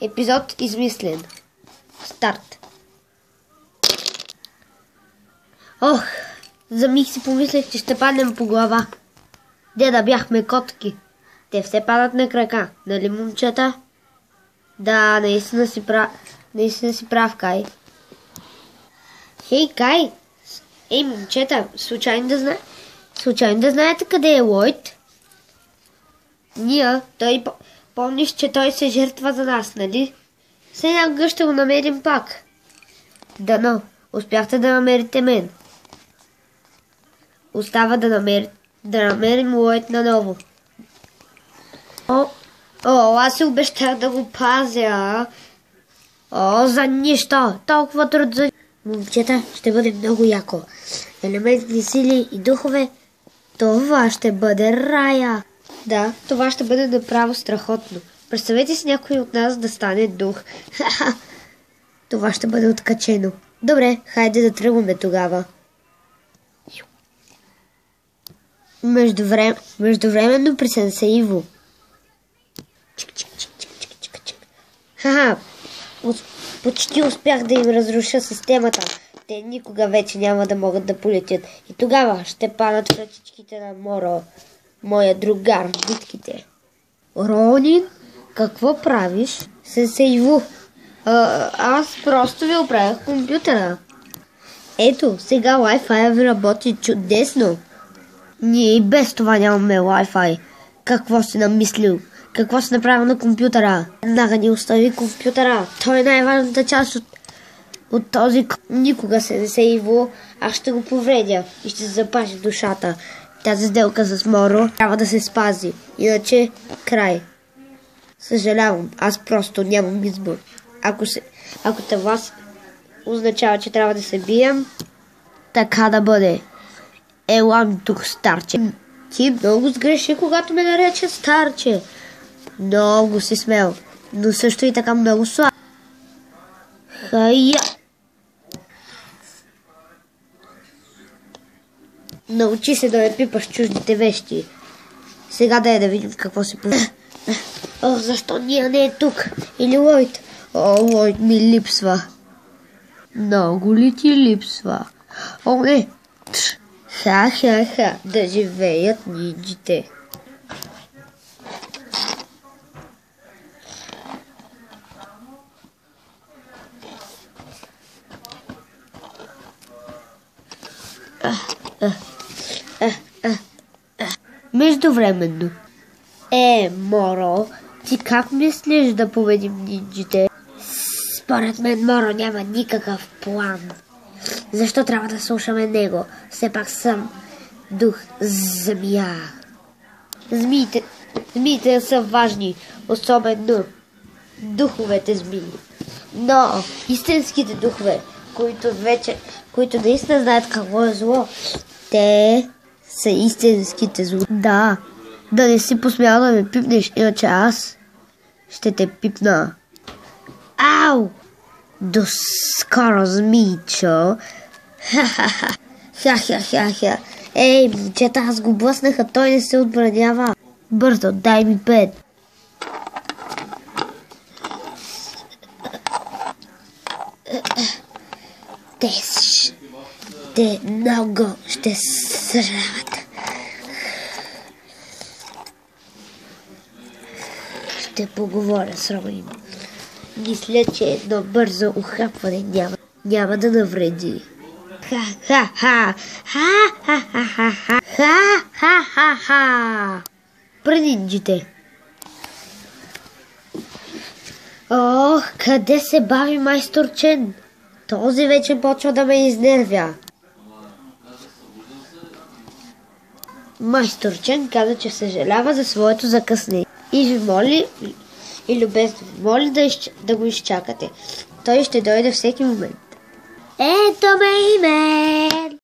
Епизод измислен. Старт. Ох, за миг си помислех, че ще паднем по глава. Да бяхме котки. Те все падат на крака, нали, момчета? Да, наистина си прав, Кай. Хей, Кай! Ей, момчета, случайно да знаете къде е Лойд? Помниш, че той се жертва за нас, нали? Сега ще го намерим пак. Дано, успяхте да намерите мен. Остава да намерим Лойд наново. Аз си обещах да го пазя. За нищо. Толкова труд за... Момчета, ще бъде много яко. Елементни сили и духове. Това ще бъде рая. Да, това ще бъде направо страхотно. Представете си някой от нас да стане дух. Това ще бъде откачено. Добре, хайде да тръгваме тогава. Междувременно присънса Иво. Почти успях да им разруша системата. Те никога вече няма да могат да полетят. И тогава ще падат в ръчичките на Моро, моя другар в битките. Ронин, какво правиш? Иво. Аз просто ви оправях компютъра. Ето, сега Wi-Fi работи чудесно. Ние и без това нямаме Wi-Fi. Какво си намислил? Какво си направил на компютъра? Веднага ни остави компютъра. Той е най-важната част от този... Никога се Иво. Аз ще го повредя и ще запази душата. Тази сделка с Моро трябва да се спази. Иначе край. Съжалявам, аз просто нямам избор. Ако това означава, че трябва да се бием, така да бъде. Елам тук, старче. Ти много сгреши, когато ме нарече старче. Много си смел, но също и така много слаб. Хая! Научи се да ме пипаш чуждите вещи. Сега да видим какво се получи. Защо ние не е тук? Или Лойд? Лойд ми липсва. Много ли ти липсва? Не! Ха, да живеят ниджите. Междувременно. Моро, ти как мислиш да победим нинджите? Според мен Моро няма никакъв план. Защо трябва да слушаме него? Все пак съм дух змия. Змиите са важни, особено духовете змии. Но истинските духове, които наистина знаят какво е зло, те са истинските зло. Да не си посмял да ме пипнеш, иначе аз ще те пипна. Ау! До скоро, змийчо. Ха. Ей, момчета, аз го блъснаха, той не се отбранява. Бързо, дай ми 5. Те много ще съжаляват. Ще поговоря с Ронин. Мисля, че едно бързо ухапване няма да навреди. Ха. Прединджите. Къде се бави майстор Чен? Този вече почва да ме изнервя. Майстор Чен каза, че съжалява за своето закъснение. И ви моли, и любезно ви моли да го изчакате. Той ще дойде всеки момент. Ето ме и мен!